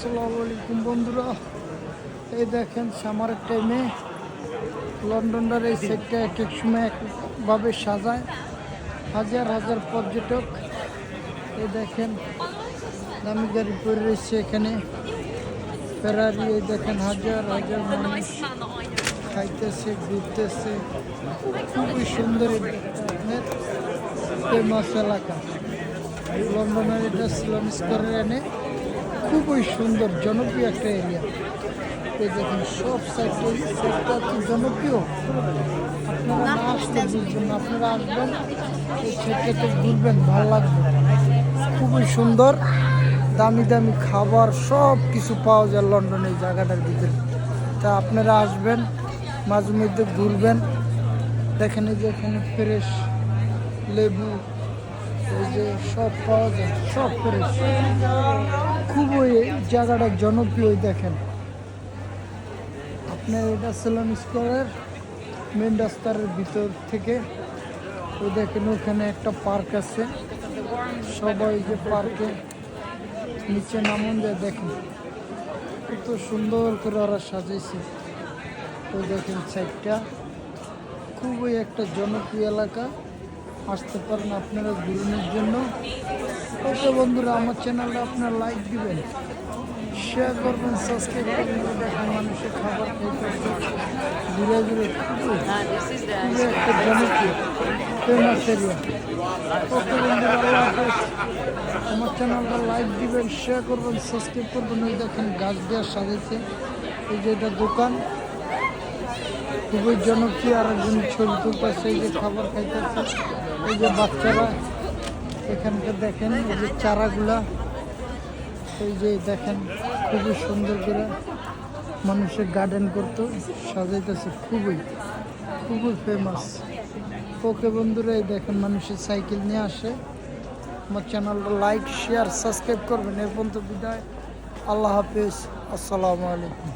আসসালামু আলাইকুম বন্ধুরা, এই দেখেন সামারের টাইমে লন্ডনের এই সাইডটা এক এক সময় একভাবে সাজায় হাজার হাজার পর্যটক। এই দেখেন দামি গাড়ি পরে রয়েছে এখানে, ফেরারি। এই দেখেন হাজার হাজার মানুষ খাইতেছে, ঘুরতেছে। খুবই সুন্দর ফেমাস এলাকা লন্ডনের। এটা সিলন স্কয়ারে এনে খুবই সুন্দর জনপ্রিয় একটা এরিয়া। এই দেখেন সব সাইডটা জনপ্রিয়। আপনারা না আসলে বুঝবেন না, আপনারা আসবেন এই সাইডটাতে ঘুরবেন, ভালো লাগবে। খুবই সুন্দর, দামি দামি খাবার সব কিছু পাওয়া যায় লন্ডনের এই জায়গাটার ভিতরে। তা আপনারা আসবেন, মাঝে মধ্যে ঘুরবেন। দেখেন এই যে এখানে ফ্রেশ লেবু, এই যে সব পাওয়া যায়, সব ফ্রেশ। খুবই জায়গাটা জনপ্রিয়। দেখেন আপনার এটা সিলন স্কয়ারের মেন রাস্তার ভিতর থেকে। ওই দেখেন ওখানে একটা পার্ক আছে, সবাই যে পার্কে নিচে নামন যায়। দেখেন কত সুন্দর করে ওরা সাজাইছে। ওই দেখেন সাইডটা খুবই একটা জনপ্রিয় এলাকা। আসতে পারেন আপনারা ঘুরনের জন্য। ওকে বন্ধুরা, আমার চ্যানেলটা আপনারা লাইক দিবেন, শেয়ার করবেন, সাবস্ক্রাইব করবেন। দেখেন মানুষের খাবার খাইতেছে ঘুরে ঘুরে। খুবই একটা জনপ্রিয় ফেমাস এরিয়া। ওকে বন্ধুরা, আল্লাহ হাফেজ। আমার চ্যানেলটা লাইক দিবেন, শেয়ার করবেন, সাবস্ক্রাইব করবেন। ওই দেখেন গাছ দেওয়ার সাজাইছে। এই যে এটা দোকান খুবই জনপ্রিয়। আর একজন ছবি তুলতেছে, এই যে খাবার খাইতেছে। এই যে বাচ্চারা এখানকার দেখেন, এই যে চারাগুলা, এই যে দেখেন খুবই সুন্দর করে মানুষের গার্ডেন করতে সাজাইতেছে। খুবই খুবই ফেমাস। ওকে বন্ধুরা, এই দেখেন মানুষের সাইকেল নিয়ে আসে। আমার চ্যানেলটা লাইক শেয়ার সাবস্ক্রাইব করবেন। এর পর্যন্ত বিদায়, আল্লাহ হাফেজ, আসসালামু আলাইকুম।